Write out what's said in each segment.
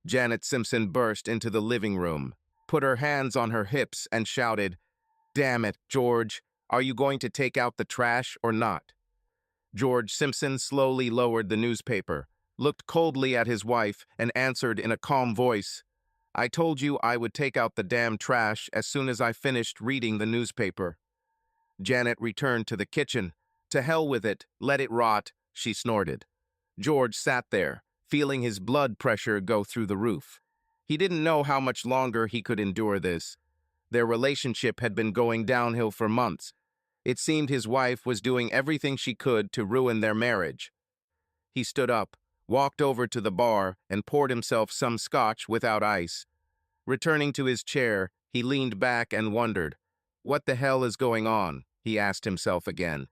Janet Simpson burst into the living room, put her hands on her hips, and shouted, "Damn it, George, are you going to take out the trash or not?" George Simpson slowly lowered the newspaper, looked coldly at his wife, and answered in a calm voice, "I told you I would take out the damn trash as soon as I finished reading the newspaper." Janet returned to the kitchen. "To hell with it, let it rot," she snorted. George sat there, feeling his blood pressure go through the roof. He didn't know how much longer he could endure this. Their relationship had been going downhill for months. It seemed his wife was doing everything she could to ruin their marriage. He stood up, walked over to the bar, and poured himself some scotch without ice. Returning to his chair, he leaned back and wondered, "What the hell is going on?" he asked himself again.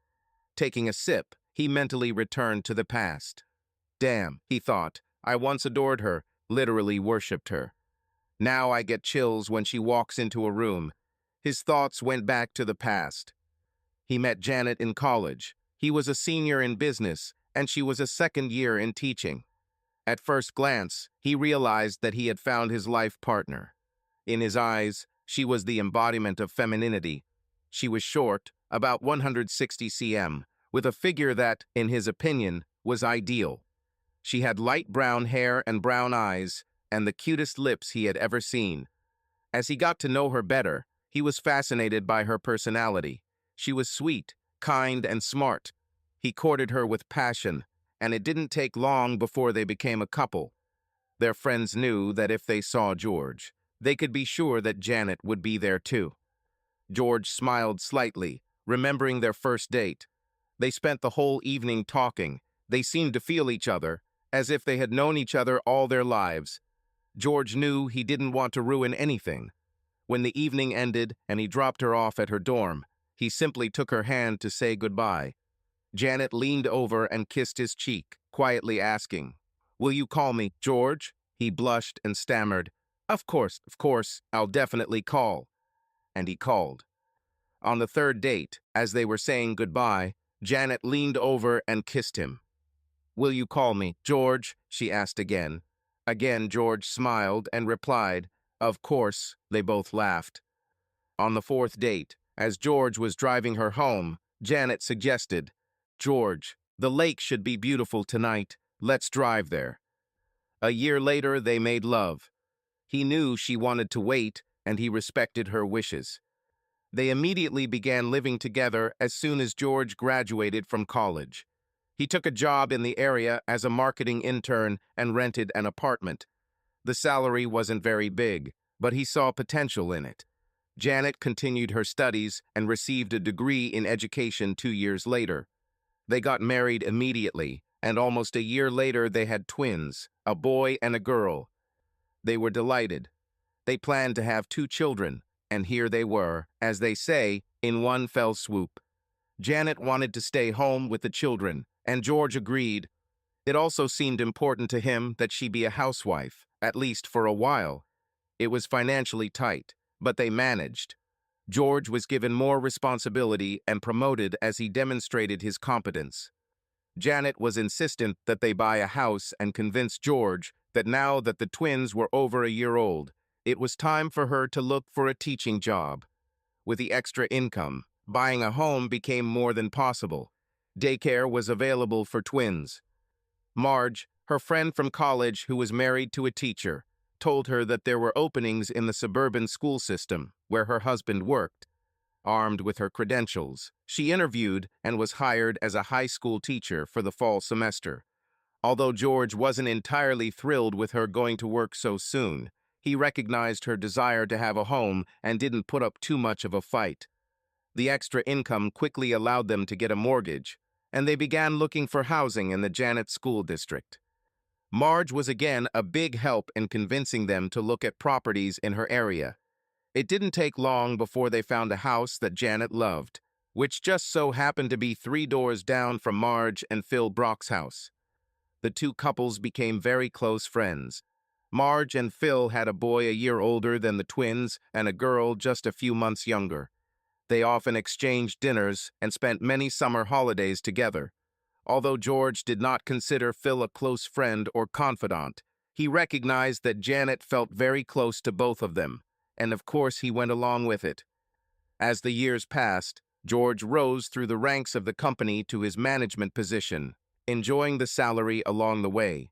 Taking a sip, he mentally returned to the past. "Damn," he thought, "I once adored her, literally worshipped her. Now I get chills when she walks into a room." His thoughts went back to the past. He met Janet in college. He was a senior in business, and she was a second year in teaching. At first glance, he realized that he had found his life partner. In his eyes, she was the embodiment of femininity. She was short, about 160 cm, with a figure that, in his opinion, was ideal. She had light brown hair and brown eyes, and the cutest lips he had ever seen. As he got to know her better, he was fascinated by her personality. She was sweet, kind, and smart. He courted her with passion, and it didn't take long before they became a couple. Their friends knew that if they saw George, they could be sure that Janet would be there too. George smiled slightly, remembering their first date. They spent the whole evening talking. They seemed to feel each other, as if they had known each other all their lives. George knew he didn't want to ruin anything. When the evening ended and he dropped her off at her dorm, he simply took her hand to say goodbye. Janet leaned over and kissed his cheek, quietly asking, "Will you call me George?" He blushed and stammered, of course, I'll definitely call." And he called. On the third date, as they were saying goodbye, Janet leaned over and kissed him. "Will you call me George?" she asked again. Again, George smiled and replied, "Of course." They both laughed. On the fourth date, as George was driving her home, Janet suggested, "George, the lake should be beautiful tonight. Let's drive there." A year later, they made love. He knew she wanted to wait, and he respected her wishes. They immediately began living together as soon as George graduated from college. He took a job in the area as a marketing intern and rented an apartment. The salary wasn't very big, but he saw potential in it. Janet continued her studies and received a degree in education 2 years later. They got married immediately, and almost a year later they had twins, a boy and a girl. They were delighted. They planned to have 2 children, and here they were, as they say, in one fell swoop. Janet wanted to stay home with the children, and George agreed. It also seemed important to him that she be a housewife, at least for a while. It was financially tight, but they managed. George was given more responsibility and promoted as he demonstrated his competence. Janet was insistent that they buy a house and convinced George that now that the twins were over a year old, it was time for her to look for a teaching job. With the extra income, buying a home became more than possible. Daycare was available for twins. Marge, her friend from college who was married to a teacher, told her that there were openings in the suburban school system where her husband worked. Armed with her credentials, she interviewed and was hired as a high school teacher for the fall semester. Although George wasn't entirely thrilled with her going to work so soon, he recognized her desire to have a home and didn't put up too much of a fight. The extra income quickly allowed them to get a mortgage, and they began looking for housing in the Janet School District. Marge was again a big help in convincing them to look at properties in her area. It didn't take long before they found a house that Janet loved, which just so happened to be 3 doors down from Marge and Phil Brock's house. The 2 couples became very close friends. Marge and Phil had a boy a year older than the twins and a girl just a few months younger. They often exchanged dinners and spent many summer holidays together. Although George did not consider Phil a close friend or confidant, He recognized that Janet felt very close to both of them, and of course he went along with it. As the years passed, George rose through the ranks of the company to his management position, enjoying the salary along the way.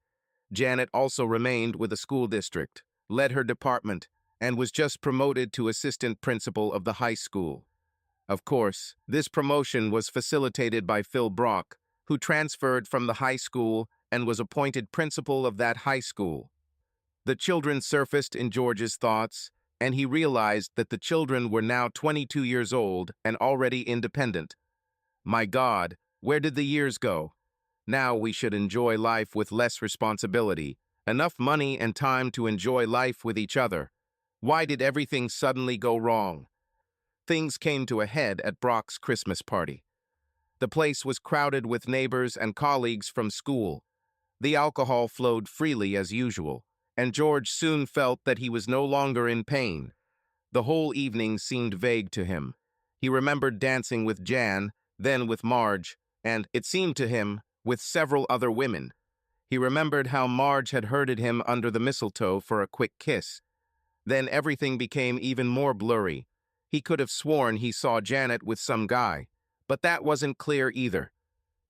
Janet also remained with the school district, led her department, and was just promoted to assistant principal of the high school. Of course, this promotion was facilitated by Phil Brock, who transferred from the high school and was appointed principal of that high school. The children surfaced in George's thoughts, and he realized that the children were now 22 years old and already independent. My God, where did the years go? Now we should enjoy life with less responsibility, enough money and time to enjoy life with each other. Why did everything suddenly go wrong? Things came to a head at Brock's Christmas party. The place was crowded with neighbors and colleagues from school. The alcohol flowed freely as usual, and George soon felt that he was no longer in pain. The whole evening seemed vague to him. He remembered dancing with Jan, then with Marge, and, it seemed to him, with several other women. He remembered how Marge had herded him under the mistletoe for a quick kiss. Then everything became even more blurry. He could have sworn he saw Janet with some guy, but that wasn't clear either.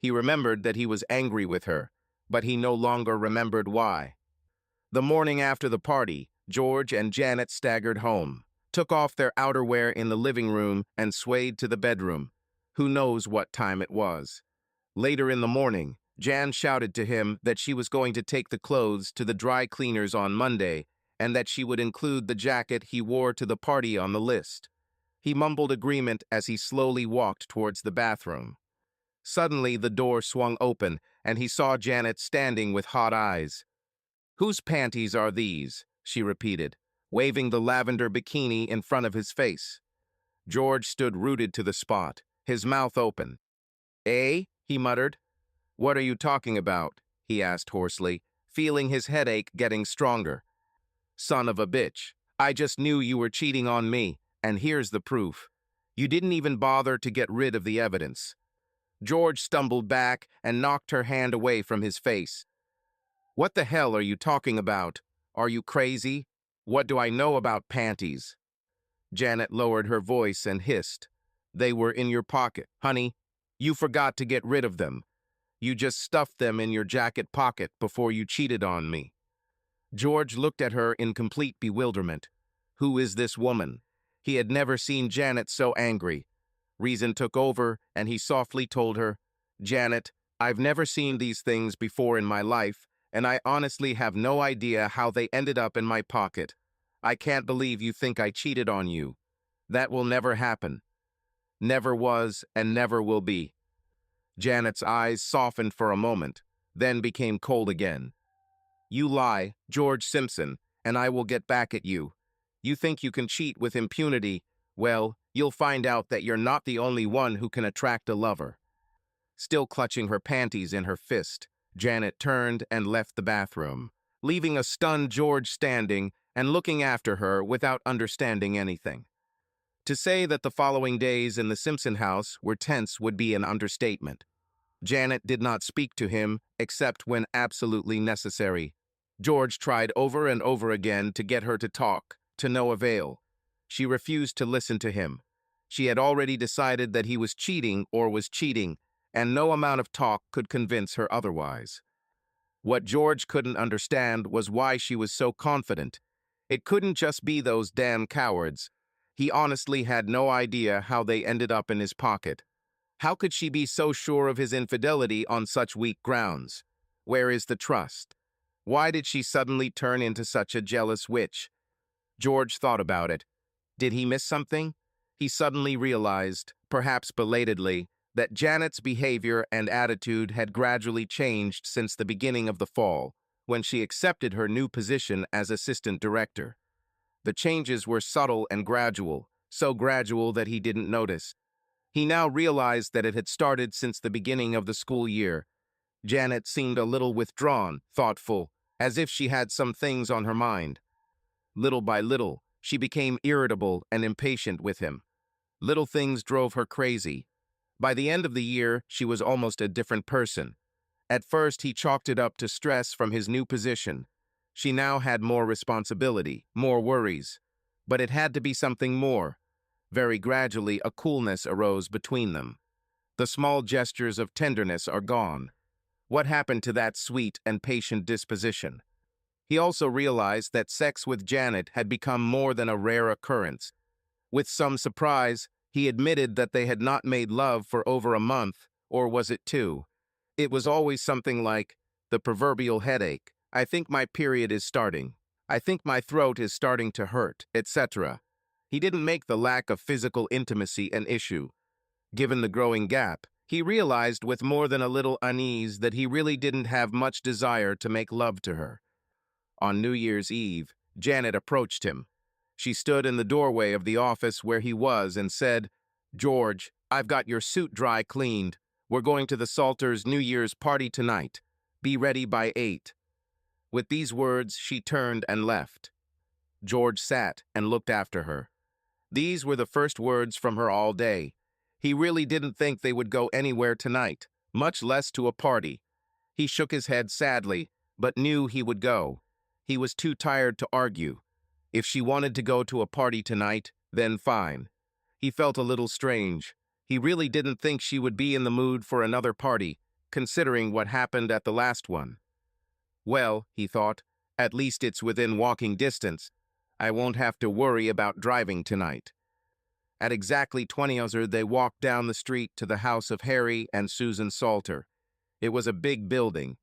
He remembered that he was angry with her, but he no longer remembered why. The morning after the party, George and Janet staggered home, took off their outerwear in the living room, and swayed to the bedroom. Who knows what time it was? Later in the morning, Jan shouted to him that she was going to take the clothes to the dry cleaners on Monday, and that she would include the jacket he wore to the party on the list. He mumbled agreement as he slowly walked towards the bathroom. Suddenly, the door swung open, and he saw Janet standing with hot eyes. "Whose panties are these?" she repeated, waving the lavender bikini in front of his face. George stood rooted to the spot, his mouth open. "Eh?" he muttered. "What are you talking about?" he asked hoarsely, feeling his headache getting stronger. "Son of a bitch, I just knew you were cheating on me, and here's the proof. You didn't even bother to get rid of the evidence." George stumbled back and knocked her hand away from his face. "What the hell are you talking about? Are you crazy? What do I know about panties?" Janet lowered her voice and hissed. "They were in your pocket, honey. You forgot to get rid of them. You just stuffed them in your jacket pocket before you cheated on me." George looked at her in complete bewilderment. Who is this woman? He had never seen Janet so angry. Reason took over, and he softly told her, "Janet, I've never seen these things before in my life, and I honestly have no idea how they ended up in my pocket. I can't believe you think I cheated on you. That will never happen. Never was and never will be." Janet's eyes softened for a moment, then became cold again. "You lie, George Simpson, and I will get back at you. You think you can cheat with impunity? Well, you'll find out that you're not the only one who can attract a lover." Still clutching her panties in her fist, Janet turned and left the bathroom, leaving a stunned George standing and looking after her without understanding anything. To say that the following days in the Simpson house were tense would be an understatement. Janet did not speak to him except when absolutely necessary. George tried over and over again to get her to talk, to no avail. She refused to listen to him. She had already decided that he was cheating or was cheating, and no amount of talk could convince her otherwise. What George couldn't understand was why she was so confident. It couldn't just be those damn cowards. He honestly had no idea how they ended up in his pocket. How could she be so sure of his infidelity on such weak grounds? Where is the trust? Why did she suddenly turn into such a jealous witch? George thought about it. Did he miss something? He suddenly realized, perhaps belatedly, that Janet's behavior and attitude had gradually changed since the beginning of the fall, when she accepted her new position as assistant director. The changes were subtle and gradual, so gradual that he didn't notice. He now realized that it had started since the beginning of the school year. Janet seemed a little withdrawn, thoughtful, as if she had some things on her mind. Little by little, she became irritable and impatient with him. Little things drove her crazy. By the end of the year, she was almost a different person. At first, he chalked it up to stress from his new position. She now had more responsibility, more worries. But it had to be something more. Very gradually, a coolness arose between them. The small gestures of tenderness are gone. What happened to that sweet and patient disposition? He also realized that sex with Janet had become more than a rare occurrence. With some surprise, he admitted that they had not made love for over a month, or was it 2? It was always something like, the proverbial headache, I think my period is starting, I think my throat is starting to hurt, etc. He didn't make the lack of physical intimacy an issue. Given the growing gap, he realized with more than a little unease that he really didn't have much desire to make love to her. On New Year's Eve, Janet approached him. She stood in the doorway of the office where he was and said, "George, I've got your suit dry cleaned. We're going to the Salters' New Year's party tonight. Be ready by 8. With these words, she turned and left. George sat and looked after her. These were the first words from her all day. He really didn't think they would go anywhere tonight, much less to a party. He shook his head sadly, but knew he would go. He was too tired to argue. If she wanted to go to a party tonight, then fine. He felt a little strange. He really didn't think she would be in the mood for another party, considering what happened at the last one. Well, he thought, at least it's within walking distance. I won't have to worry about driving tonight. At exactly 20 they walked down the street to the house of Harry and Susan Salter. It was a big building.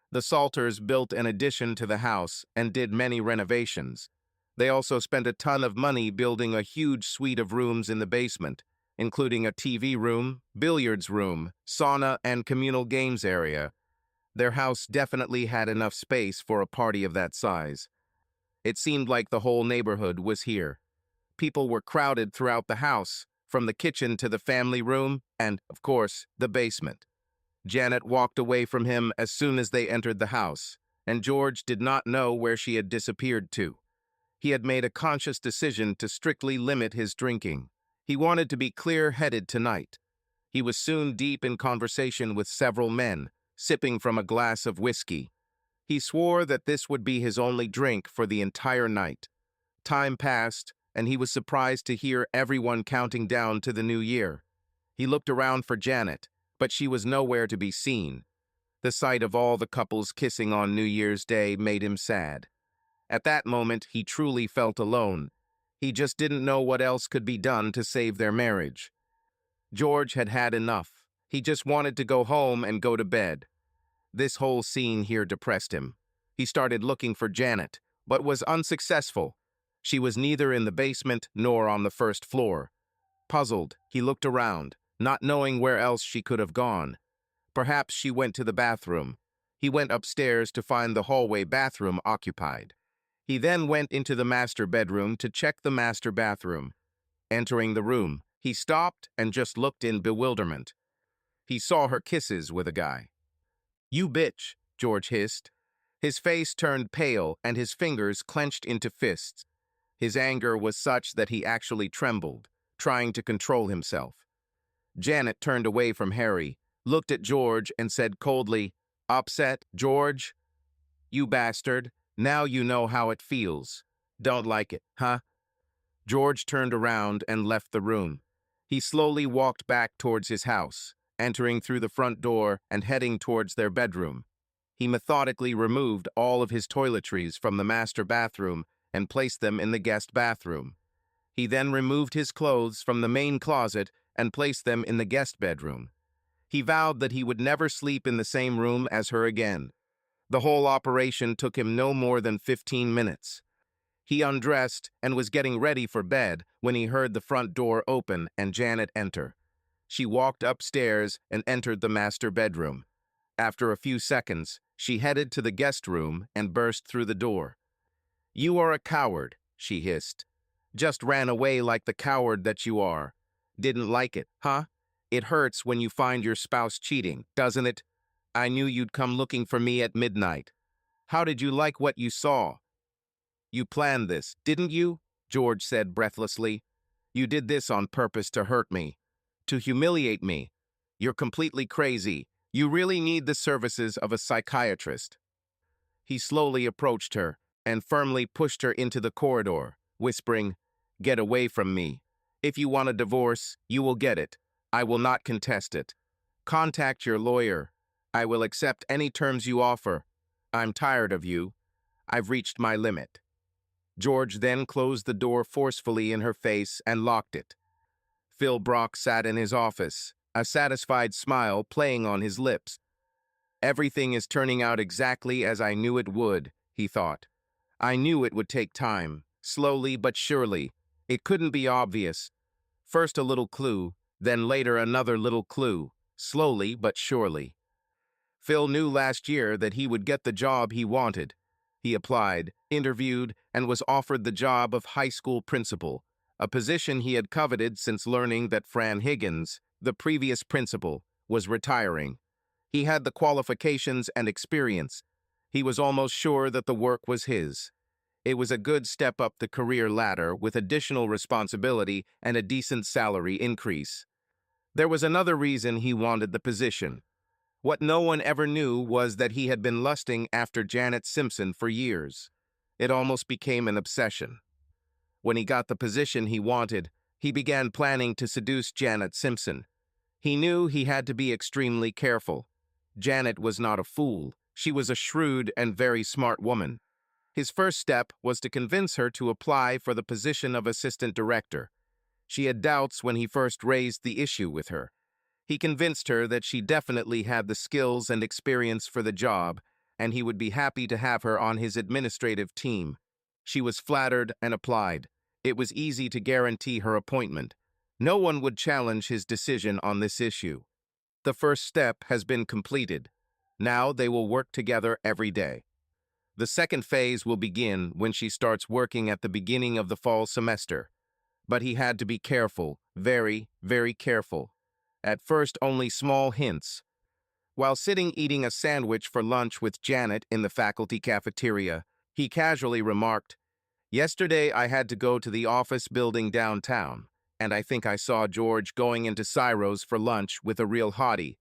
The Salters built an addition to the house and did many renovations. They also spent a ton of money building a huge suite of rooms in the basement, including a TV room, billiards room, sauna, and communal games area. Their house definitely had enough space for a party of that size. It seemed like the whole neighborhood was here. People were crowded throughout the house, from the kitchen to the family room and, of course, the basement. Janet walked away from him as soon as they entered the house, and George did not know where she had disappeared to. He had made a conscious decision to strictly limit his drinking. He wanted to be clear-headed tonight. He was soon deep in conversation with several men, sipping from a glass of whiskey. He swore that this would be his only drink for the entire night. Time passed, and he was surprised to hear everyone counting down to the new year. He looked around for Janet, but she was nowhere to be seen. The sight of all the couples kissing on New Year's Day made him sad. At that moment, he truly felt alone. He just didn't know what else could be done to save their marriage. George had had enough. He just wanted to go home and go to bed. This whole scene here depressed him. He started looking for Janet, but was unsuccessful. She was neither in the basement nor on the first floor. Puzzled, he looked around, not knowing where else she could have gone. Perhaps she went to the bathroom. He went upstairs to find the hallway bathroom occupied. He then went into the master bedroom to check the master bathroom. Entering the room, he stopped and just looked in bewilderment. He saw her kisses with a guy. "You bitch," George hissed. His face turned pale and his fingers clenched into fists. His anger was such that he actually trembled, trying to control himself. Janet turned away from Harry, looked at George, and said coldly, "Upset, George? You bastard. Now you know how it feels. Don't like it, huh?" George turned around and left the room. He slowly walked back towards his house, entering through the front door and heading towards their bedroom. He methodically removed all of his toiletries from the master bathroom and placed them in the guest bathroom. He then removed his clothes from the main closet and placed them in the guest bedroom. He vowed that he would never sleep in the same room as her again. The whole operation took him no more than 15 minutes. He undressed and was getting ready for bed when he heard the front door open and Janet enter. She walked upstairs and entered the master bedroom. After a few seconds, she headed to the guest room and burst through the door. "You are a coward," she hissed. "Just ran away like the coward that you are. Didn't like it, huh? It hurts when you find your spouse cheating, doesn't it? I knew you'd come looking for me at midnight. How did you like what you saw? You planned this, didn't you?" George said breathlessly. "You did this on purpose to hurt me, to humiliate me. You're completely crazy. You really need the services of a psychiatrist." He slowly approached her, and firmly pushed her into the corridor, whispering, "Get away from me. If you want a divorce, you will get it. I will not contest it. Contact your lawyer. I will accept any terms you offer. I'm tired of you. I've reached my limit." George then closed the door forcefully in her face and locked it. Phil Brock sat in his office, a satisfied smile playing on his lips. "Everything is turning out exactly as I knew it would," he thought. "I knew it would take time, slowly but surely. It couldn't be obvious. First a little clue, then later another little clue, slowly but surely." Phil knew last year that he would get the job he wanted. He applied, interviewed, and was offered the job of high school principal, a position he had coveted since learning that Fran Higgins, the previous principal, was retiring. He had the qualifications and experience. He was almost sure that the work was his. It was a good step up the career ladder with additional responsibility and a decent salary increase. There was another reason he wanted the position. What no one ever knew was that he had been lusting after Janet Simpson for years. It almost became an obsession. When he got the position he wanted, he began planning to seduce Janet Simpson. He knew he had to be extremely careful. Janet was not a fool. She was a shrewd and very smart woman. His first step was to convince her to apply for the position of assistant director. She had doubts when he first raised the issue with her. He convinced her that she definitely had the skills and experience for the job, and he would be happy to have her on his administrative team. She was flattered and applied. It was easy to guarantee her appointment. No one would challenge his decision on this issue. The first step has been completed. Now they will work together every day. The second phase will begin when she starts working at the beginning of the fall semester. But he had to be careful, very, very careful. At first, only small hints. While sitting eating a sandwich for lunch with Janet in the faculty cafeteria, he casually remarked, "Yesterday I had to go to the office building downtown, and I think I saw George going into Cyro's for lunch with a real hottie.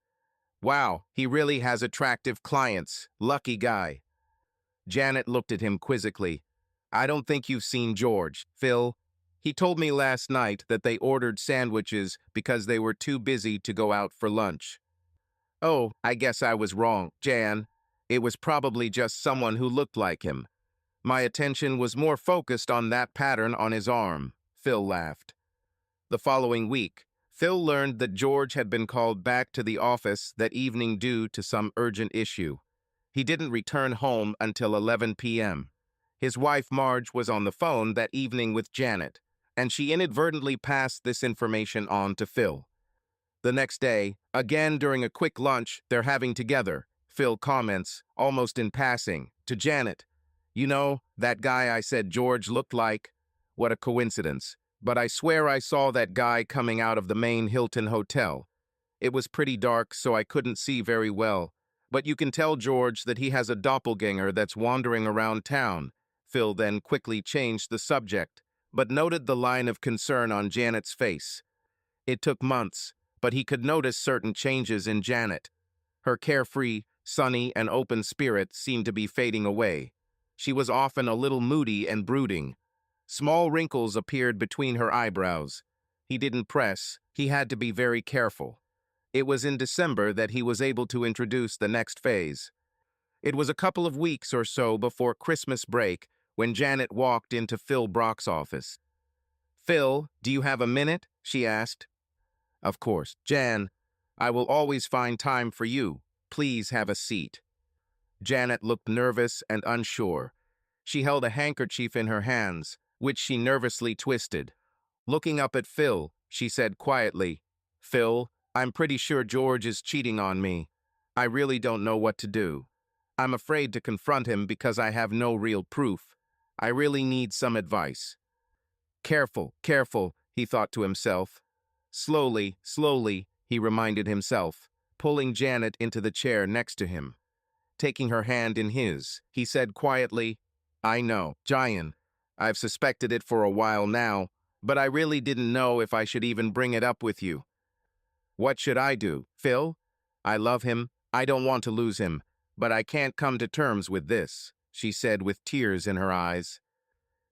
Wow, he really has attractive clients. Lucky guy." Janet looked at him quizzically. "I don't think you've seen George, Phil. He told me last night that they ordered sandwiches because they were too busy to go out for lunch." "Oh, I guess I was wrong, Jan. It was probably just someone who looked like him. My attention was more focused on that pattern on his arm," Phil laughed. The following week, Phil learned that George had been called back to the office that evening due to some urgent issue. He didn't return home until 11 p.m. His wife Marge was on the phone that evening with Janet, and she inadvertently passed this information on to Phil. The next day, again during a quick lunch they're having together, Phil comments, almost in passing, to Janet, "You know, that guy I said George looked like? What a coincidence. But I swear I saw that guy coming out of the main Hilton Hotel. It was pretty dark, so I couldn't see very well. But you can tell George that he has a doppelganger that's wandering around town." Phil then quickly changed the subject, but noted the line of concern on Janet's face. It took months, but he could notice certain changes in Janet. Her carefree, sunny, and open spirit seemed to be fading away. She was often a little moody and brooding. Small wrinkles appeared between her eyebrows. He didn't press. He had to be very careful. It was in December that he was able to introduce the next phase. It was a couple of weeks or so before Christmas break when Janet walked into Phil Brock's office. "Phil, do you have a minute?" she asked. "Of course, Jan. I will always find time for you. Please have a seat." Janet looked nervous and unsure. She held a handkerchief in her hands, which she nervously twisted. Looking up at Phil, she said quietly, "Phil, I'm pretty sure George is cheating on me. I really don't know what to do. I'm afraid to confront him because I have no real proof. I really need some advice." Careful, careful, he thought to himself. Slowly, slowly, he reminded himself, pulling Janet into the chair next to him. Taking her hand in his, he said quietly, "I know, Jayan. I've suspected it for a while now, but I really didn't know if I should even bring it up with you. What should I do, Phil? I love him, I don't want to lose him, but I can't come to terms with this." she said with tears in her eyes.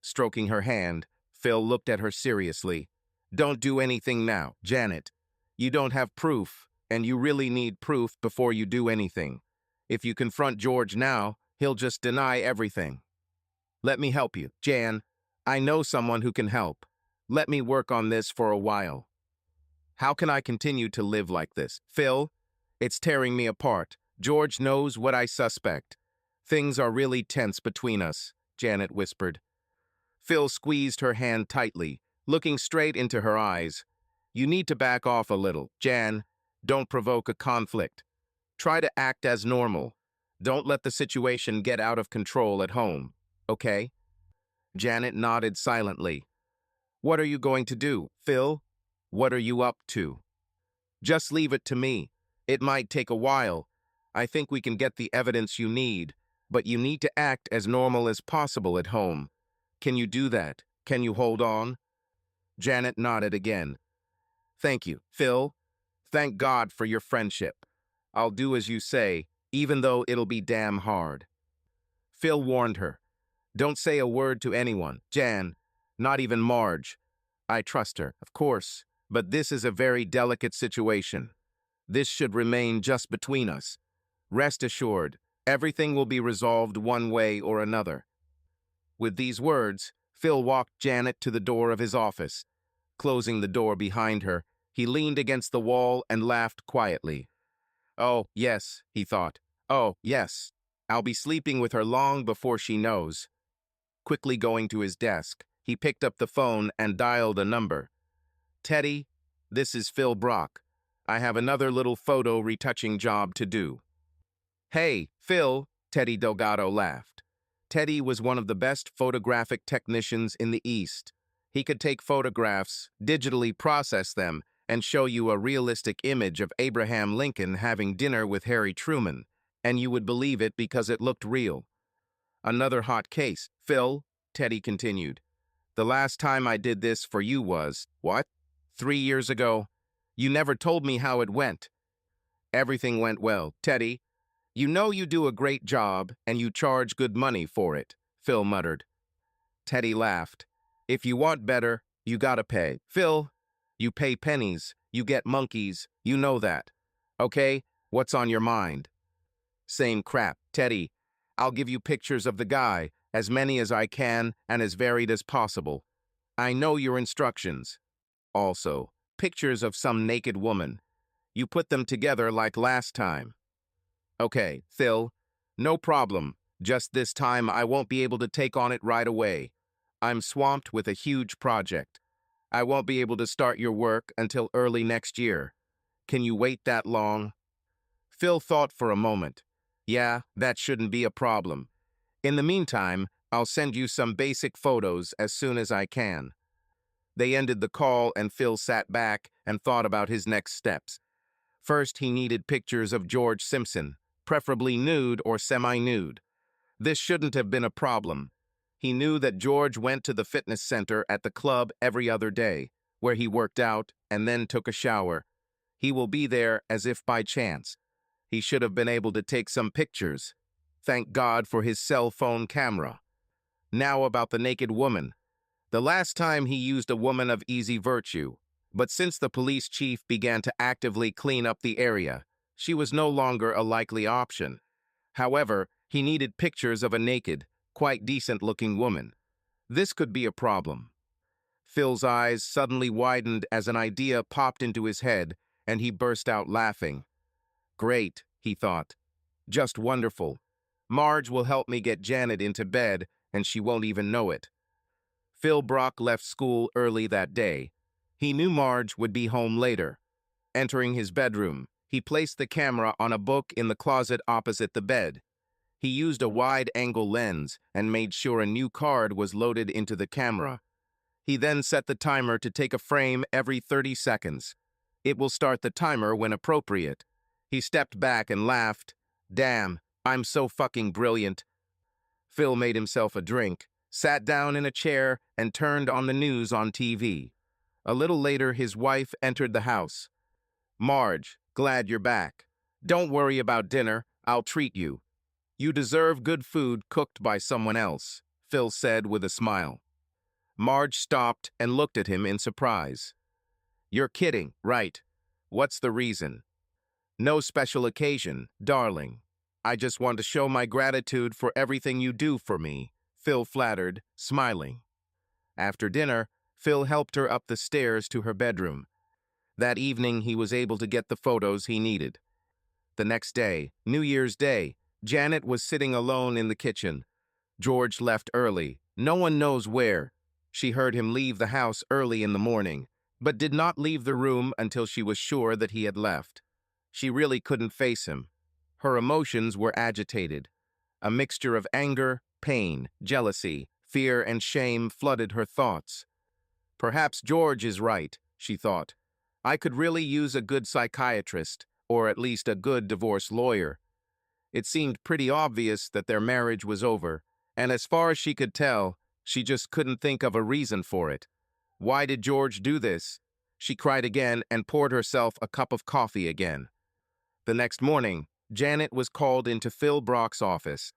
Stroking her hand, Phil looked at her seriously. Don't do anything now, Janet. You don't have proof, and you really need proof before you do anything. If you confront George now, he'll just deny everything. Let me help you, Jan. I know someone who can help. Let me work on this for a while. How can I continue to live like this? Phil, it's tearing me apart. George knows what I suspect. Things are really tense between us, Janet whispered. Phil squeezed her hand tightly, looking straight into her eyes. You need to back off a little, Jan. Don't provoke a conflict. Try to act as normal. Don't let the situation get out of control at home, okay? Janet nodded silently. What are you going to do, Phil? What are you up to? Just leave it to me. It might take a while. I think we can get the evidence you need, but you need to act as normal as possible at home. Can you do that? Can you hold on? Janet nodded again. Thank you, Phil. Thank God for your friendship. I'll do as you say, even though it'll be damn hard. Phil warned her. Don't say a word to anyone, Jan, not even Marge. I trust her, of course, but this is a very delicate situation. This should remain just between us. Rest assured, everything will be resolved one way or another. With these words, Phil walked Janet to the door of his office. Closing the door behind her, he leaned against the wall and laughed quietly. Oh, yes, he thought. Oh, yes. I'll be sleeping with her long before she knows. Quickly going to his desk, he picked up the phone and dialed a number. Teddy, this is Phil Brock. I have another little photo retouching job to do. Hey, Phil, Teddy Delgado laughed. Teddy was one of the best photographic technicians in the East. He could take photographs, digitally process them, and show you a realistic image of Abraham Lincoln having dinner with Harry Truman, and you would believe it because it looked real. Another hot case, Phil, Teddy continued. The last time I did this for you was, what? 3 years ago? You never told me how it went. Everything went well, Teddy. You know you do a great job, and you charge good money for it, Phil muttered. Teddy laughed. If you want better, you gotta pay. Phil, you pay pennies, you get monkeys, you know that. Okay, what's on your mind? Same crap, Teddy. I'll give you pictures of the guy, as many as I can and as varied as possible. I know your instructions. Also, pictures of some naked woman. You put them together like last time. Okay, Phil, no problem. Just this time I won't be able to take on it right away. I'm swamped with a huge project. I won't be able to start your work until early next year. Can you wait that long? Phil thought for a moment. Yeah, that shouldn't be a problem. In the meantime, I'll send you some basic photos as soon as I can. They ended the call and Phil sat back and thought about his next steps. First, he needed pictures of George Simpson, preferably nude or semi-nude. This shouldn't have been a problem. He knew that George went to the fitness center at the club every other day, where he worked out and then took a shower. He will be there as if by chance. He should have been able to take some pictures. Thank God for his cell phone camera. Now about the naked woman. The last time he used a woman of easy virtue, but since the police chief began to actively clean up the area, she was no longer a likely option. However, he needed pictures of a naked, quite decent-looking woman. This could be a problem. Phil's eyes suddenly widened as an idea popped into his head, and he burst out laughing. Great, he thought. Just wonderful. Marge will help me get Janet into bed, and she won't even know it. Phil Brock left school early that day. He knew Marge would be home later. Entering his bedroom, he placed the camera on a book in the closet opposite the bed. He used a wide-angle lens and made sure a new card was loaded into the camera. He then set the timer to take a frame every 30 seconds. It will start the timer when appropriate. He stepped back and laughed. Damn, I'm so fucking brilliant. Phil made himself a drink, sat down in a chair, and turned on the news on TV. A little later, his wife entered the house. Marge, glad you're back. Don't worry about dinner, I'll treat you. You deserve good food cooked by someone else, Phil said with a smile. Marge stopped and looked at him in surprise. You're kidding, right? What's the reason? No special occasion, darling. I just want to show my gratitude for everything you do for me, Phil flattered, smiling. After dinner, Phil helped her up the stairs to her bedroom. That evening, he was able to get the photos he needed. The next day, New Year's Day, Janet was sitting alone in the kitchen. George left early. No one knows where. She heard him leave the house early in the morning, but did not leave the room until she was sure that he had left. She really couldn't face him. Her emotions were agitated. A mixture of anger, pain, jealousy, fear, and shame flooded her thoughts. Perhaps George is right, she thought. I could really use a good psychiatrist, or at least a good divorce lawyer. It seemed pretty obvious that their marriage was over, and as far as she could tell, she just couldn't think of a reason for it. Why did George do this? She cried again and poured herself a cup of coffee again. The next morning, Janet was called into Phil Brock's office.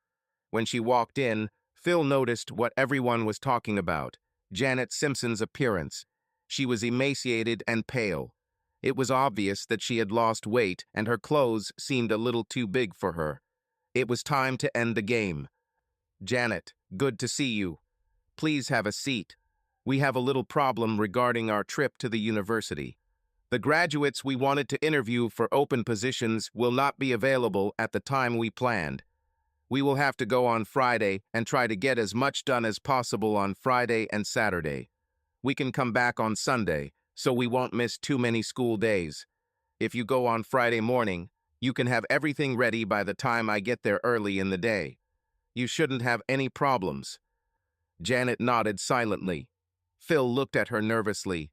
When she walked in, Phil noticed what everyone was talking about, Janet Simpson's appearance. She was emaciated and pale. It was obvious that she had lost weight and her clothes seemed a little too big for her. It was time to end the game. Janet, good to see you. Please have a seat. We have a little problem regarding our trip to the university. The graduates we wanted to interview for open positions will not be available at the time we planned. We will have to go on Friday and try to get as much done as possible on Friday and Saturday. We can come back on Sunday, so we won't miss too many school days. If you go on Friday morning, you can have everything ready by the time I get there early in the day. You shouldn't have any problems. Janet nodded silently. Phil looked at her nervously.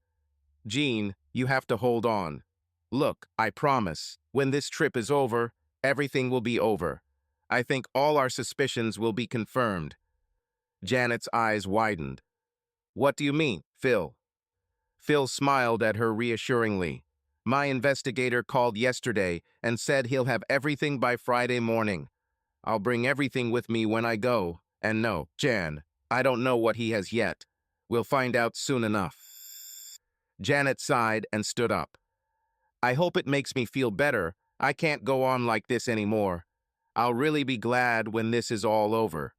Jean, you have to hold on. Look, I promise, when this trip is over, everything will be over. I think all our suspicions will be confirmed. Janet's eyes widened. What do you mean, Phil? Phil smiled at her reassuringly. My investigator called yesterday and said he'll have everything by Friday morning. I'll bring everything with me when I go. And no, Jan, I don't know what he has yet. We'll find out soon enough. Janet sighed and stood up. I hope it makes me feel better. I can't go on like this anymore. I'll really be glad when this is all over.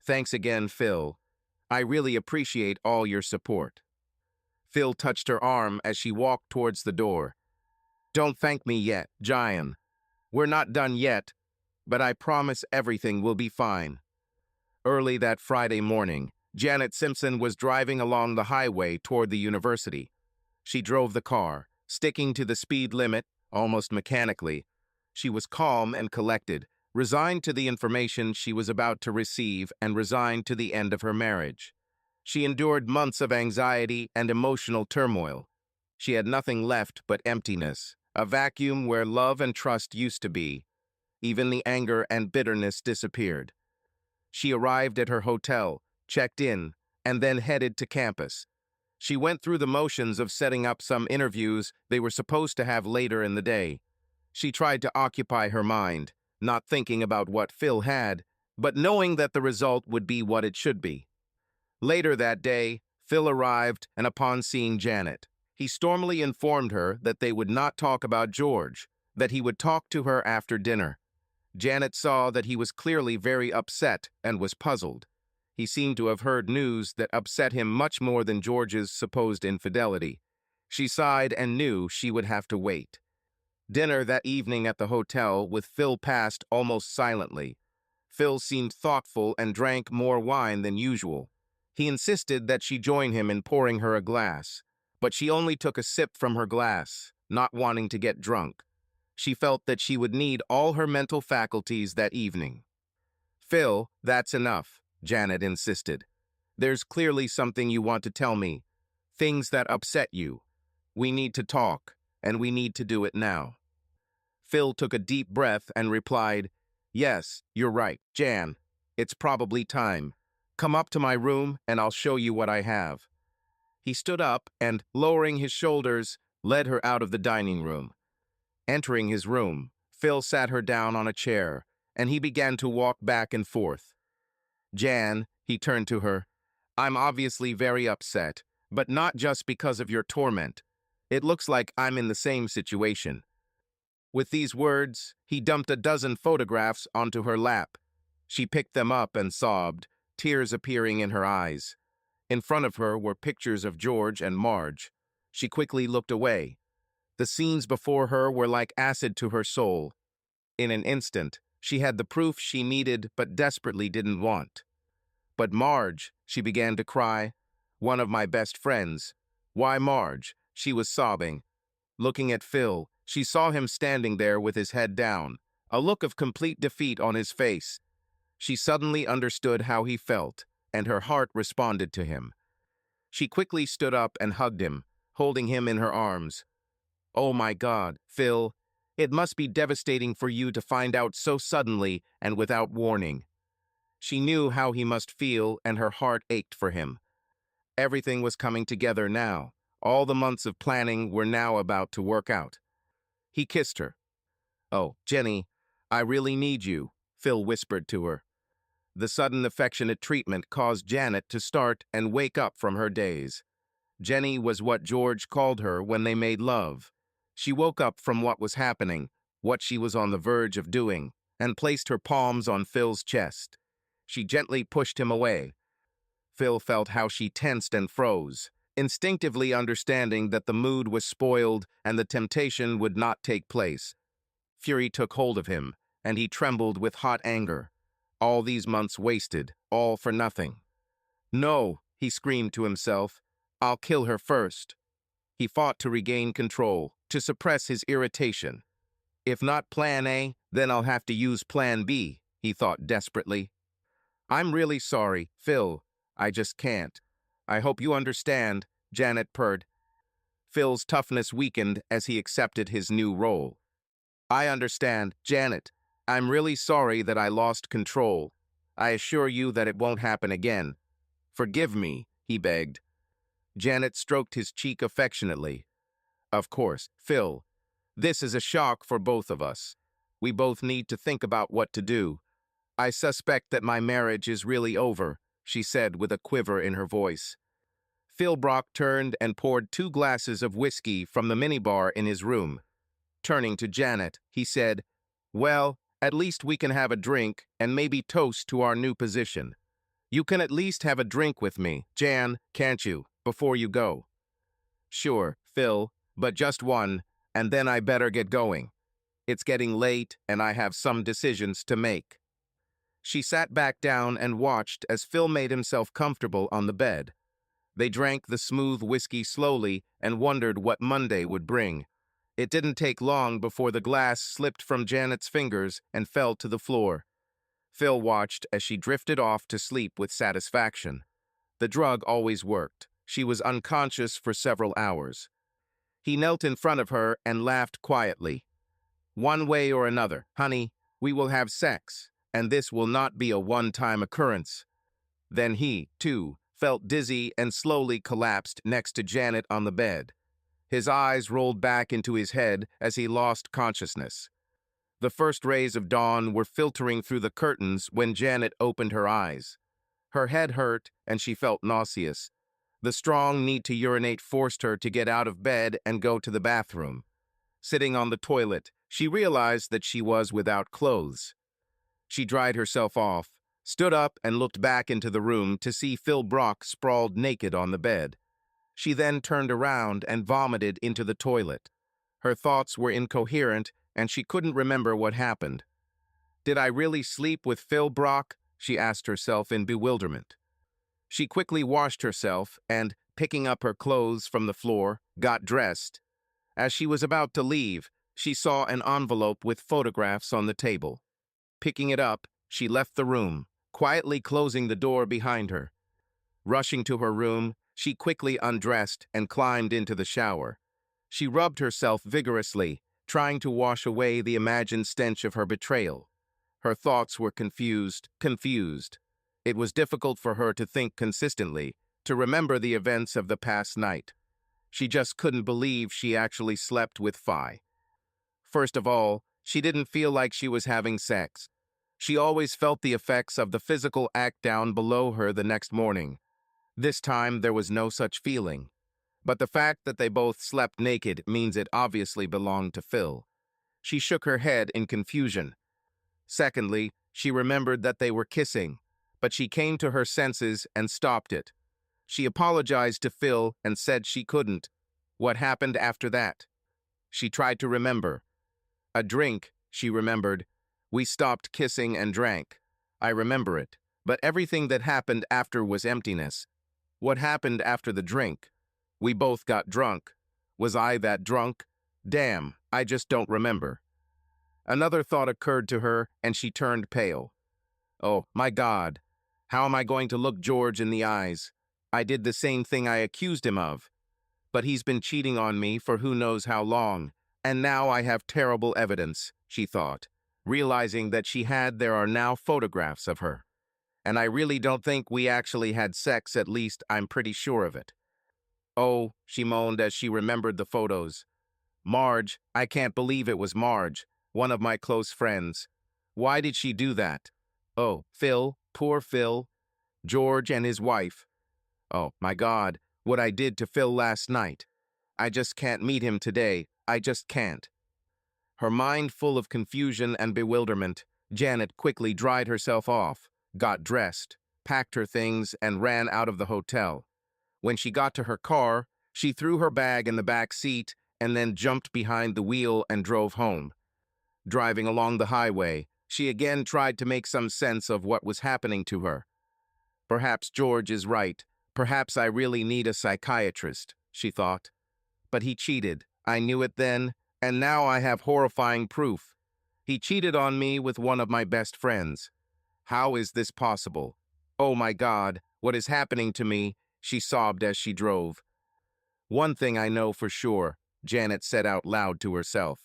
Thanks again, Phil. I really appreciate all your support. Phil touched her arm as she walked towards the door. Don't thank me yet, Jan. We're not done yet, but I promise everything will be fine. Early that Friday morning, Janet Simpson was driving along the highway toward the university. She drove the car, sticking to the speed limit, almost mechanically. She was calm and collected, resigned to the information she was about to receive and resigned to the end of her marriage. She endured months of anxiety and emotional turmoil. She had nothing left but emptiness, a vacuum where love and trust used to be. Even the anger and bitterness disappeared. She arrived at her hotel, checked in, and then headed to campus. She went through the motions of setting up some interviews they were supposed to have later in the day. She tried to occupy her mind, not thinking about what Phil had, but knowing that the result would be what it should be. Later that day, Phil arrived, and upon seeing Janet, he stormily informed her that they would not talk about George, that he would talk to her after dinner. Janet saw that he was clearly very upset and was puzzled. He seemed to have heard news that upset him much more than George's supposed infidelity. She sighed and knew she would have to wait. Dinner that evening at the hotel with Phil passed almost silently. Phil seemed thoughtful and drank more wine than usual. He insisted that she join him in pouring her a glass, but she only took a sip from her glass, not wanting to get drunk. She felt that she would need all her mental faculties that evening. Phil, that's enough, Janet insisted. There's clearly something you want to tell me, things that upset you. We need to talk, and we need to do it now. Phil took a deep breath and replied, Yes, you're right, Jan. It's probably time. Come up to my room and I'll show you what I have. He stood up and, lowering his shoulders, led her out of the dining room. Entering his room, Phil sat her down on a chair, and he began to walk back and forth. Jan, he turned to her, I'm obviously very upset, but not just because of your torment. It looks like I'm in the same situation. With these words, he dumped a dozen photographs onto her lap. She picked them up and sobbed, tears appearing in her eyes. In front of her were pictures of George and Marge. She quickly looked away. The scenes before her were like acid to her soul. In an instant, she had the proof she needed but desperately didn't want. But Marge, she began to cry. One of my best friends. Why, Marge? She was sobbing. Looking at Phil, she saw him standing there with his head down, a look of complete defeat on his face. She suddenly understood how he felt, and her heart responded to him. She quickly stood up and hugged him, holding him in her arms. Oh my God, Phil, it must be devastating for you to find out so suddenly and without warning. She knew how he must feel, and her heart ached for him. Everything was coming together now. All the months of planning were now about to work out. He kissed her. Oh, Jenny, I really need you, Phil whispered to her. The sudden affectionate treatment caused Janet to start and wake up from her daze. Jenny was what George called her when they made love. She woke up from what was happening, what she was on the verge of doing, and placed her palms on Phil's chest. She gently pushed him away. Phil felt how she tensed and froze, instinctively understanding that the mood was spoiled and the temptation would not take place. Fury took hold of him, and he trembled with hot anger. All these months wasted, all for nothing. No, he screamed to himself, I'll kill her first. He fought to regain control, to suppress his irritation. If not Plan A, then I'll have to use Plan B, he thought desperately. I'm really sorry, Phil. I just can't. I hope you understand, Janet purred. Phil's toughness weakened as he accepted his new role. I understand, Janet. I'm really sorry that I lost control. I assure you that it won't happen again. Forgive me, he begged. Janet stroked his cheek affectionately. Of course, Phil. This is a shock for both of us. We both need to think about what to do. I suspect that my marriage is really over, she said with a quiver in her voice. Phil Brock turned and poured 2 glasses of whiskey from the minibar in his room. Turning to Janet, he said, Well, at least we can have a drink and maybe toast to our new position. You can at least have a drink with me, Jan, can't you, before you go? Sure, Phil, but just one, and then I better get going. It's getting late and I have some decisions to make. She sat back down and watched as Phil made himself comfortable on the bed. They drank the smooth whiskey slowly and wondered what Monday would bring. It didn't take long before the glass slipped from Janet's fingers and fell to the floor. Phil watched as she drifted off to sleep with satisfaction. The drug always worked. She was unconscious for several hours. He knelt in front of her and laughed quietly. One way or another, honey, we will have sex, and this will not be a one-time occurrence. Then he, too, felt dizzy and slowly collapsed next to Janet on the bed. His eyes rolled back into his head as he lost consciousness. The first rays of dawn were filtering through the curtains when Janet opened her eyes. Her head hurt and she felt nauseous. The strong need to urinate forced her to get out of bed and go to the bathroom. Sitting on the toilet, she realized that she was without clothes. She dried herself off, stood up and looked back into the room to see Phil Brock sprawled naked on the bed. She then turned around and vomited into the toilet. Her thoughts were incoherent and she couldn't remember what happened. Did I really sleep with Phil Brock? She asked herself in bewilderment. She quickly washed herself and, picking up her clothes from the floor, got dressed. As she was about to leave, she saw an envelope with photographs on the table. Picking it up, she left the room, quietly closing the door behind her. Rushing to her room, she quickly undressed and climbed into the shower. She rubbed herself vigorously, trying to wash away the imagined stench of her betrayal. Her thoughts were confused. It was difficult for her to think consistently, to remember the events of the past night. She just couldn't believe she actually slept with Phi. First of all, she didn't feel like she was having sex. She always felt the effects of the physical act down below her the next morning. This time, there was no such feeling. But the fact that they both slept naked means it obviously belonged to Phil. She shook her head in confusion. Secondly, she remembered that they were kissing, but she came to her senses and stopped it. She apologized to Phil and said she couldn't. What happened after that? She tried to remember. A drink, she remembered. We stopped kissing and drank. I remember it, but everything that happened after was emptiness. What happened after the drink? We both got drunk. Was I that drunk? Damn, I just don't remember. Another thought occurred to her, and she turned pale. Oh, my God. How am I going to look George in the eyes? I did the same thing I accused him of. But he's been cheating on me for who knows how long, and now I have terrible evidence, she thought, realizing that there are now photographs of her. And I really don't think we actually had sex, at least I'm pretty sure of it. Oh, she moaned as she remembered the photos. Marge, I can't believe it was Marge, one of my close friends. Why did she do that? Oh, Phil, poor Phil. George and his wife. Oh, my God, what I did to Phil last night. I just can't meet him today. I just can't. Her mind full of confusion and bewilderment, Janet quickly dried herself off, got dressed, packed her things, and ran out of the hotel. When she got to her car, she threw her bag in the back seat and then jumped behind the wheel and drove home. Driving along the highway, she again tried to make some sense of what was happening to her. Perhaps George is right. Perhaps I really need a psychiatrist, she thought. But he cheated. I knew it then, and now I have horrifying proof. He cheated on me with one of my best friends. How is this possible? Oh my God, what is happening to me? She sobbed as she drove. One thing I know for sure, Janet said out loud to herself.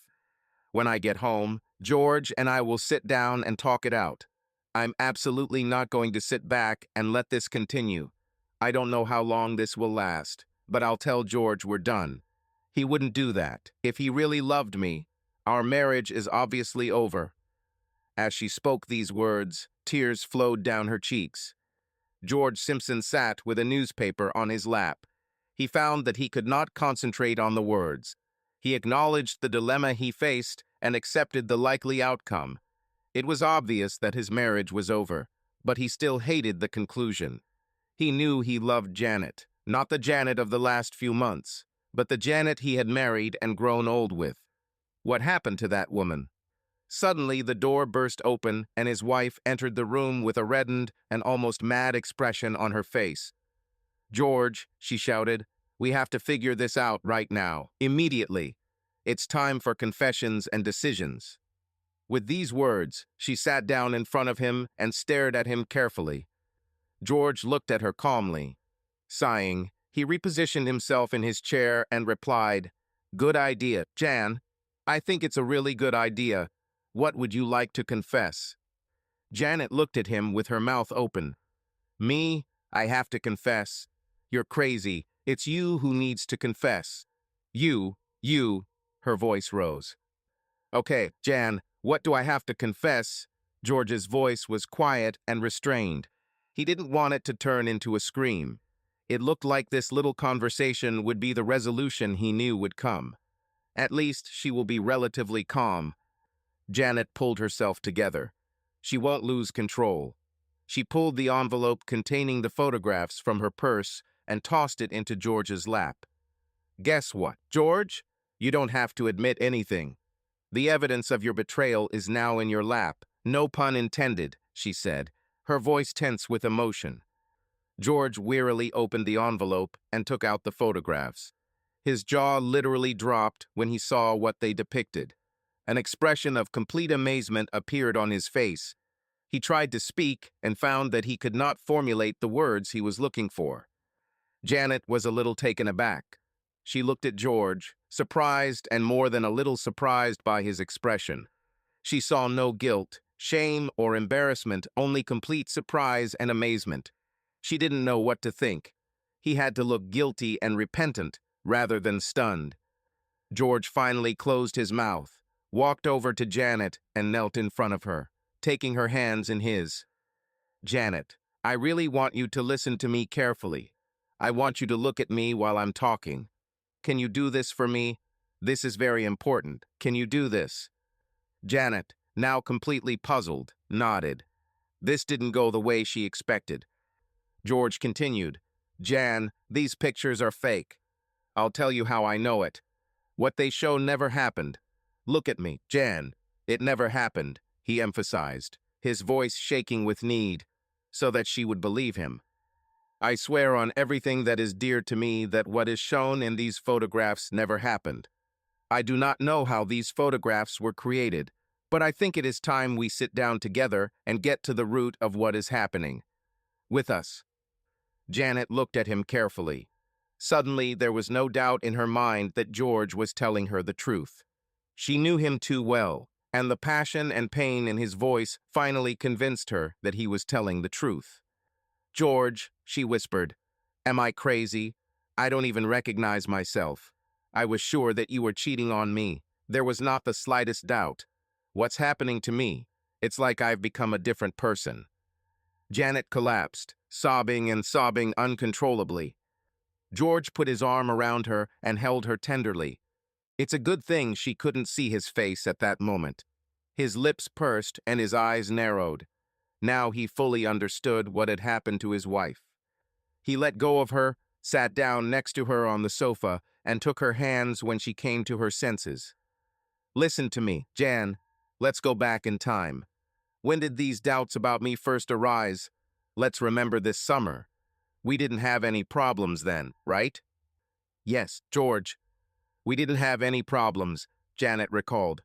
When I get home, George and I will sit down and talk it out. I'm absolutely not going to sit back and let this continue. I don't know how long this will last, but I'll tell George we're done. He wouldn't do that. If he really loved me, our marriage is obviously over. As she spoke these words, tears flowed down her cheeks. George Simpson sat with a newspaper on his lap. He found that he could not concentrate on the words. He acknowledged the dilemma he faced and accepted the likely outcome. It was obvious that his marriage was over, but he still hated the conclusion. He knew he loved Janet, not the Janet of the last few months, but the Janet he had married and grown old with. What happened to that woman? Suddenly, the door burst open, and his wife entered the room with a reddened and almost mad expression on her face. "George," she shouted, "we have to figure this out right now, immediately. It's time for confessions and decisions." With these words, she sat down in front of him and stared at him carefully. George looked at her calmly. Sighing, he repositioned himself in his chair and replied, "Good idea, Jan. I think it's a really good idea. What would you like to confess?" Janet looked at him with her mouth open. "Me? I have to confess. You're crazy. It's you who needs to confess." You, her voice rose. "Okay, Jan, what do I have to confess?" George's voice was quiet and restrained. He didn't want it to turn into a scream. It looked like this little conversation would be the resolution he knew would come. At least she will be relatively calm. Janet pulled herself together. She won't lose control. She pulled the envelope containing the photographs from her purse and tossed it into George's lap. "Guess what, George? You don't have to admit anything. The evidence of your betrayal is now in your lap. No pun intended," she said, her voice tense with emotion. George wearily opened the envelope and took out the photographs. His jaw literally dropped when he saw what they depicted. An expression of complete amazement appeared on his face. He tried to speak and found that he could not formulate the words he was looking for. Janet was a little taken aback. She looked at George, surprised and more than a little surprised by his expression. She saw no guilt, shame, or embarrassment, only complete surprise and amazement. She didn't know what to think. He had to look guilty and repentant rather than stunned. George finally closed his mouth, walked over to Janet, and knelt in front of her. taking her hands in his. Janet, I really want you to listen to me carefully. I want you to look at me while I'm talking. Can you do this for me? This is very important. Can you do this? Janet, now completely puzzled, nodded. This didn't go the way she expected. George continued, Jan, these pictures are fake. I'll tell you how I know it. What they show never happened. Look at me, Jan. It never happened, he emphasized, his voice shaking with need, so that she would believe him. I swear on everything that is dear to me that what is shown in these photographs never happened. I do not know how these photographs were created, but I think it is time we sit down together and get to the root of what is happening. With us. Janet looked at him carefully. Suddenly, there was no doubt in her mind that George was telling her the truth. She knew him too well, and the passion and pain in his voice finally convinced her that he was telling the truth. George, she whispered, am I crazy? I don't even recognize myself. I was sure that you were cheating on me. There was not the slightest doubt. What's happening to me? It's like I've become a different person. Janet collapsed, sobbing and sobbing uncontrollably. George put his arm around her and held her tenderly. It's a good thing she couldn't see his face at that moment. His lips pursed and his eyes narrowed. Now he fully understood what had happened to his wife. He let go of her, sat down next to her on the sofa, and took her hands when she came to her senses. Listen to me, Jan. Let's go back in time. When did these doubts about me first arise? Let's remember this summer. We didn't have any problems then, right? Yes, George. We didn't have any problems, Janet recalled.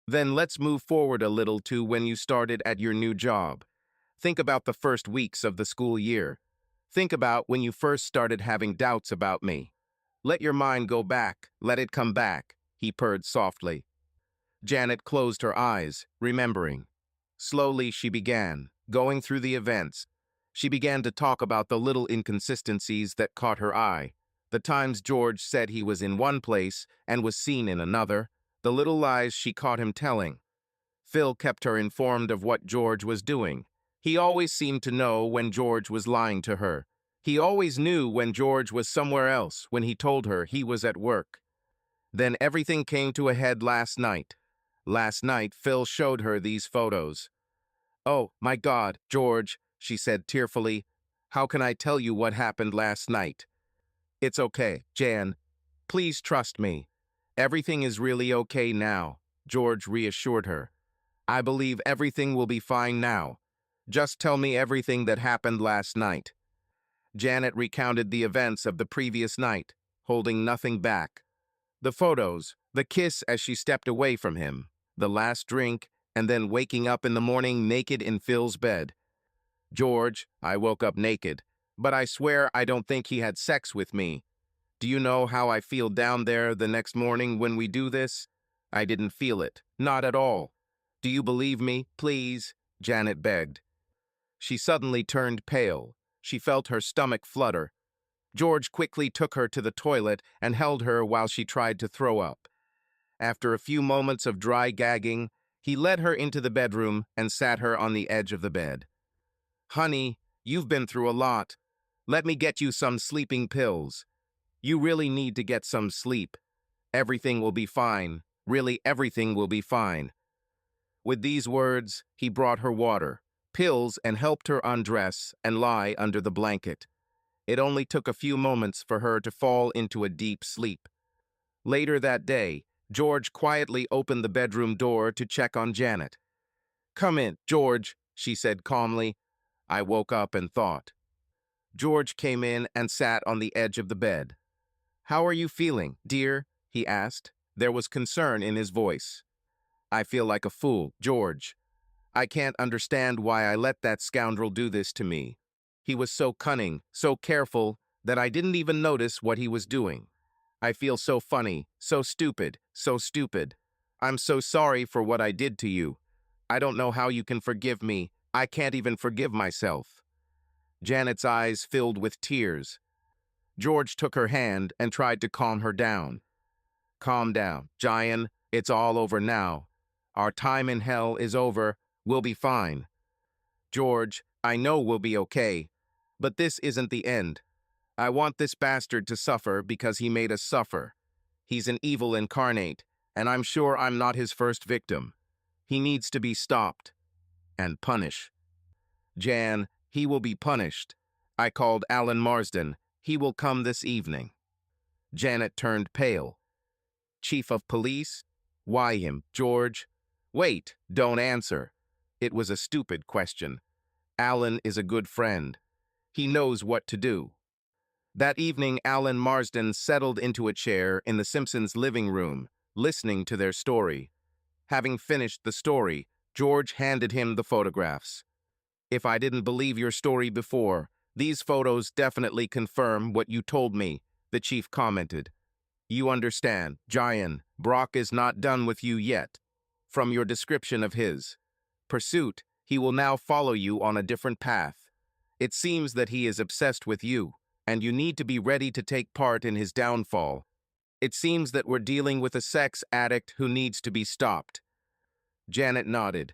Then let's move forward a little to when you started at your new job. Think about the first weeks of the school year. Think about when you first started having doubts about me. Let your mind go back, let it come back, he purred softly. Janet closed her eyes, remembering. Slowly she began, going through the events. She began to talk about the little inconsistencies that caught her eye. The times George said he was in one place and was seen in another, the little lies she caught him telling. Phil kept her informed of what George was doing. He always seemed to know when George was lying to her. He always knew when George was somewhere else when he told her he was at work. Then everything came to a head last night. Last night, Phil showed her these photos. Oh, my God, George, she said tearfully. How can I tell you what happened last night? It's okay, Jan. Please trust me. Everything is really okay now, George reassured her. I believe everything will be fine now. Just tell me everything that happened last night. Janet recounted the events of the previous night, holding nothing back. The photos, the kiss as she stepped away from him, the last drink, and then waking up in the morning naked in Phil's bed. George, I woke up naked, but I swear I don't think he had sex with me. Do you know how I feel down there the next morning when we do this? I didn't feel it, not at all. Do you believe me, please? Janet begged. She suddenly turned pale. She felt her stomach flutter. George quickly took her to the toilet and held her while she tried to throw up. After a few moments of dry gagging, he led her into the bedroom and sat her on the edge of the bed. Honey, you've been through a lot. Let me get you some sleeping pills. You really need to get some sleep. Everything will be fine. Really, everything will be fine. With these words, he brought her water, pills, and helped her undress and lie under the blanket. It only took a few moments for her to fall into a deep sleep. Later that day, George quietly opened the bedroom door to check on Janet. Come in, George, she said calmly. I woke up and thought. George came in and sat on the edge of the bed. How are you feeling, dear? He asked. There was concern in his voice. I feel like a fool, George. I can't understand why I let that scoundrel do this to me. He was so cunning, so careful, that I didn't even notice what he was doing. I feel so funny, so stupid, so stupid. I'm so sorry for what I did to you. I don't know how you can forgive me. I can't even forgive myself. Janet's eyes filled with tears. George took her hand and tried to calm her down. Calm down, Jan. It's all over now. Our time in hell is over. We'll be fine. George, I know we'll be okay. But this isn't the end. I want this bastard to suffer because he made us suffer. He's an evil incarnate, and I'm sure I'm not his first victim. He needs to be stopped. And punish. Jan, he will be punished. I called Alan Marsden. He will come this evening. Janet turned pale. Chief of police? Why him, George? Wait, don't answer. It was a stupid question. Alan is a good friend. He knows what to do. That evening, Alan Marsden settled into a chair in the Simpsons' living room, listening to their story. Having finished the story, George handed him the photographs. If I didn't believe your story before, these photos definitely confirm what you told me, the chief commented. You understand, Giant, Brock is not done with you yet. From your description of his pursuit, he will now follow you on a different path. It seems that he is obsessed with you, and you need to be ready to take part in his downfall. It seems that we're dealing with a sex addict who needs to be stopped. Janet nodded.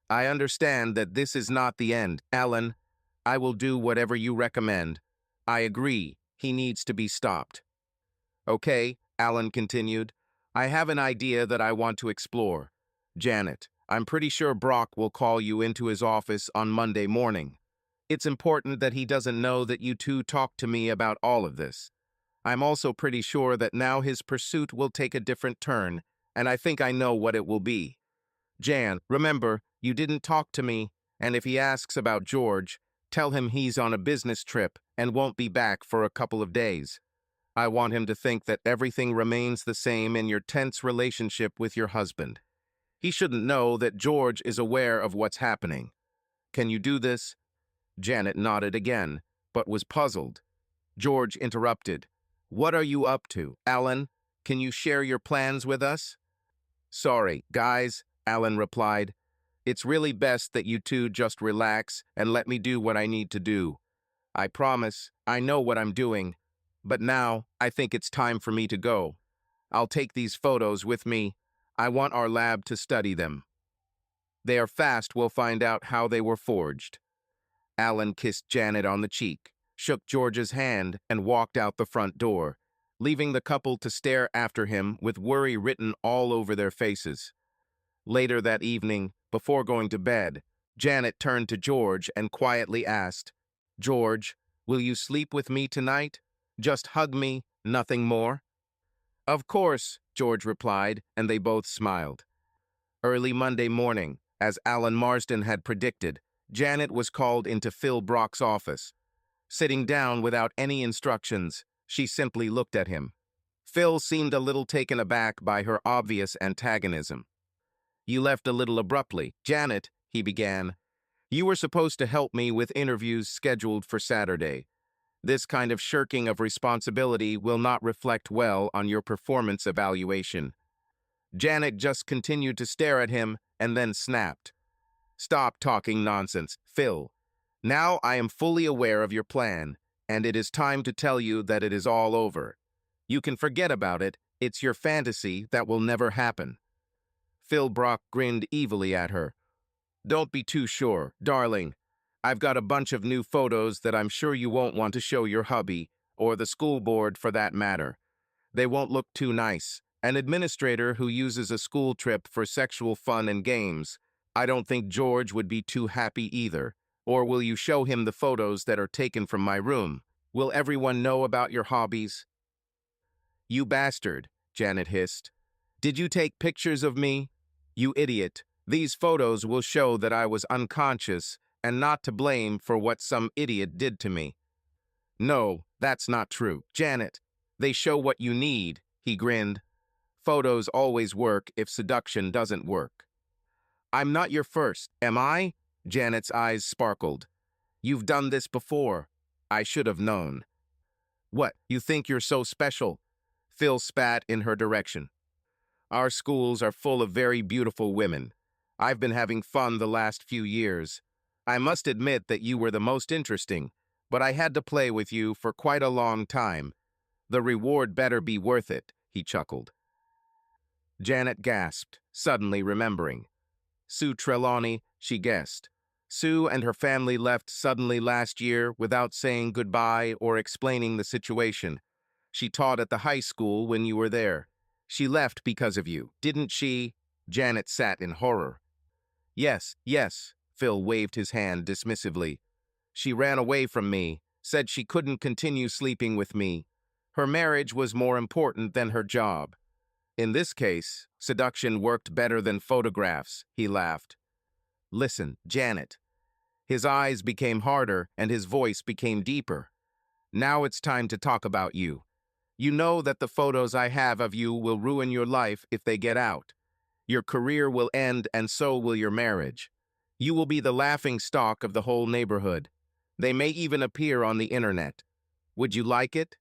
I understand that this is not the end, Alan. I will do whatever you recommend. I agree, he needs to be stopped. Okay, Alan continued. I have an idea that I want to explore. Janet, I'm pretty sure Brock will call you into his office on Monday morning. It's important that he doesn't know that you two talked to me about all of this. I'm also pretty sure that now his pursuit will take a different turn, and I think I know what it will be. Jan, remember, you didn't talk to me, and if he asks about George, tell him he's on a business trip and won't be back for a couple of days. I want him to think that everything remains the same in your tense relationship with your husband. He shouldn't know that George is aware of what's happening. Can you do this? Janet nodded again, but was puzzled. George interrupted. What are you up to, Alan? Can you share your plans with us? Sorry, guys, Alan replied. It's really best that you two just relax and let me do what I need to do. I promise, I know what I'm doing. But now, I think it's time for me to go. I'll take these photos with me. I want our lab to study them. They are fast, we'll find out how they were forged. Alan kissed Janet on the cheek, shook George's hand, and walked out the front door, leaving the couple to stare after him with worry written all over their faces. Later that evening, before going to bed, Janet turned to George and quietly asked, George, will you sleep with me tonight? Just hug me, nothing more? Of course, George replied, and they both smiled. Early Monday morning, as Alan Marsden had predicted, Janet was called into Phil Brock's office. Sitting down without any instructions, she simply looked at him. Phil seemed a little taken aback by her obvious antagonism. You left a little abruptly. Janet, he began. You were supposed to help me with interviews scheduled for Saturday. This kind of shirking of responsibility will not reflect well on your performance evaluation. Janet just continued to stare at him and then snapped. Stop talking nonsense, Phil. Now I am fully aware of your plan, and it is time to tell you that it is all over. You can forget about it. It's your fantasy that will never happen. Phil Brock grinned evilly at her. Don't be too sure, darling. I've got a bunch of new photos that I'm sure you won't want to show your hubby, or the school board for that matter. They won't look too nice. An administrator who uses a school trip for sexual fun and games. I don't think George would be too happy either. Or will you show him the photos that are taken from my room? Will everyone know about your hobbies? You bastard, Janet hissed. Did you take pictures of me? You idiot. These photos will show that I was unconscious and not to blame for what some idiot did to me. No, that's not true. Janet, they show what you need, he grinned. Photos always work if seduction doesn't work. I'm not your first, am I? Janet's eyes sparkled. You've done this before. I should have known. What, you think you're so special? Phil spat in her direction. Our schools are full of very beautiful women. I've been having fun the last few years. I must admit that you were the most interesting, but I had to play with you for quite a long time. The reward better be worth it, he chuckled. Janet gasped, suddenly remembering. Sue Trelawney, she guessed. Sue and her family left suddenly last year without saying goodbye or explaining the situation. She taught at the high school when you were there. She left because of you, didn't she? Janet sat in horror. Yes, yes, Phil waved his hand dismissively. She ran away from me, said she couldn't continue sleeping with me. Her marriage was more important than her job. In this case, seduction worked better than photographs, he laughed. Listen, Janet. His eyes became harder and his voice became deeper. Now it's time to talk about you. You know that the photos I have of you will ruin your life if they get out. Your career will end and so will your marriage. You will be the laughing stock of the whole neighborhood. They may even appear on the internet. Would you like it?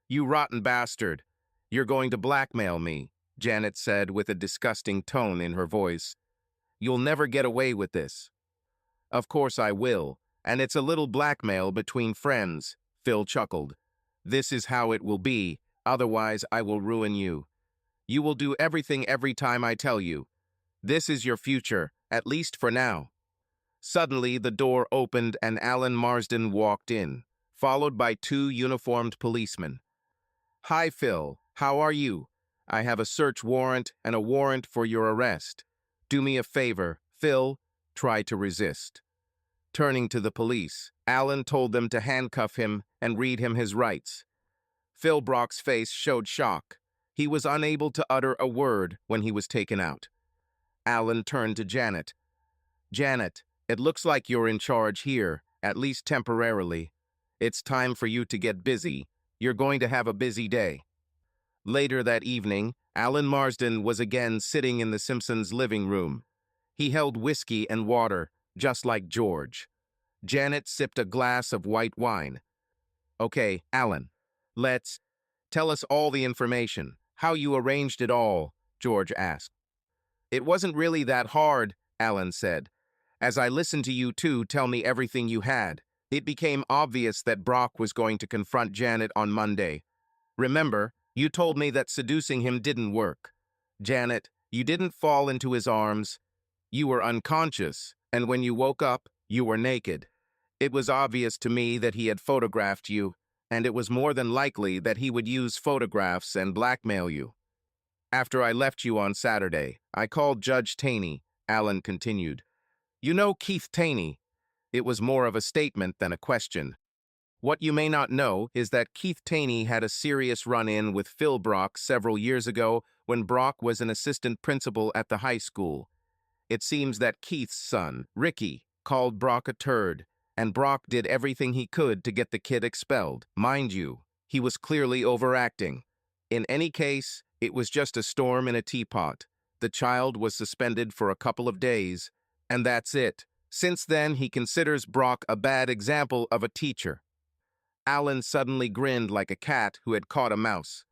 You rotten bastard. You're going to blackmail me, Janet said with a disgusting tone in her voice. You'll never get away with this. Of course I will, and it's a little blackmail between friends, Phil chuckled. This is how it will be, otherwise I will ruin you. You will do everything every time I tell you. This is your future, at least for now. Suddenly, the door opened and Alan Marsden walked in, followed by two uniformed policemen. Hi, Phil. How are you? I have a search warrant and a warrant for your arrest. Do me a favor, Phil. Try to resist. Turning to the police, Alan told them to handcuff him and read him his rights. Phil Brock's face showed shock. He was unable to utter a word when he was taken out. Alan turned to Janet. Janet, it looks like you're in charge here, at least temporarily. It's time for you to get busy. You're going to have a busy day. Later that evening, Alan Marsden was again sitting in the Simpsons' living room. He held whiskey and water, just like George. Janet sipped a glass of white wine. Okay, Alan, tell us all the information, how you arranged it all, George asked. It wasn't really that hard, Alan said. As I listened to you two tell me everything you had, it became obvious that Brock was going to confront Janet on Monday. Remember, you told me that seducing him didn't work. Janet, you didn't fall into his arms. You were unconscious, and when you woke up, you were naked. It was obvious to me that he had photographed you, and it was more than likely that he would use photographs and blackmail you. After I left you on Saturday, I called Judge Taney, Alan continued. You know Keith Taney. It was more of a statement than a question. What you may not know is that Keith Taney had a serious run-in with Phil Brock several years ago when Brock was an assistant principal at the high school. It seems that Keith's son, Ricky, called Brock a turd, and Brock did everything he could to get the kid expelled. Mind you, he was clearly overacting. In any case, it was just a storm in a teapot. The child was suspended for a couple of days, and that's it. Since then, he considers Brock a bad example of a teacher. Alan suddenly grinned like a cat who had caught a mouse.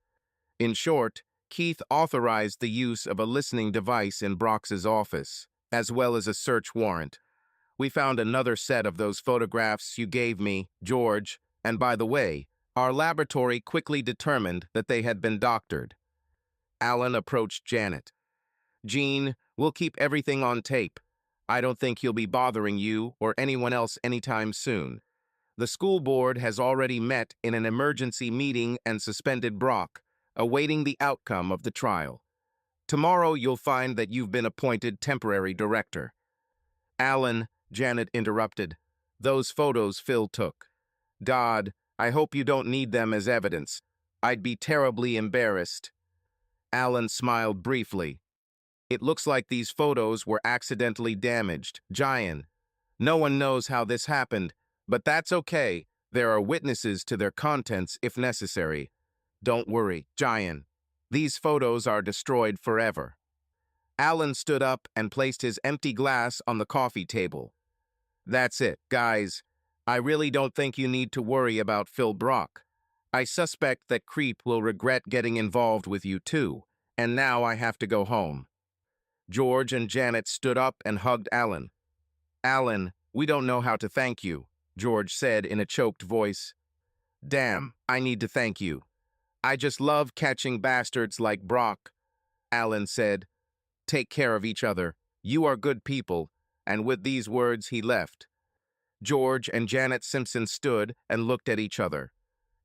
In short, Keith authorized the use of a listening device in Brock's office, as well as a search warrant. We found another set of those photographs you gave me, George, and by the way, our laboratory quickly determined that they had been doctored. Alan approached Janet. Jean, we'll keep everything on tape. I don't think he'll be bothering you or anyone else anytime soon. The school board has already met in an emergency meeting and suspended Brock, awaiting the outcome of the trial. Tomorrow you'll find that you've been appointed temporary director. Alan, Janet interrupted. Those photos Phil took. God, I hope you don't need them as evidence. I'd be terribly embarrassed. Alan smiled briefly. It looks like these photos were accidentally damaged. Giant. No one knows how this happened, but that's okay. There are witnesses to their contents if necessary. Don't worry, Giant. These photos are destroyed forever. Alan stood up and placed his empty glass on the coffee table. That's it, guys. I really don't think you need to worry about Phil Brock. I suspect that Creep will regret getting involved with you too, and now I have to go home. George and Janet stood up and hugged Alan. Alan, we don't know how to thank you, George said in a choked voice. Damn, I need to thank you. I just love catching bastards like Brock, Alan said. Take care of each other. You are good people," and with these words he left. George and Janet Simpson stood and looked at each other.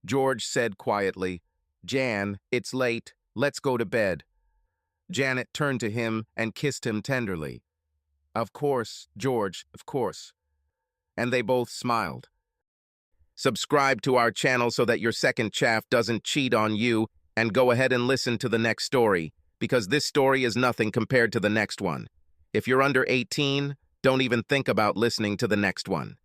George said quietly, "Jan, it's late. Let's go to bed." Janet turned to him and kissed him tenderly. "Of course, George, of course." And they both smiled. Subscribe to our channel so that your second chaff doesn't cheat on you, and go ahead and listen to the next story, because this story is nothing compared to the next one. If you're under 18, don't even think about listening to the next one.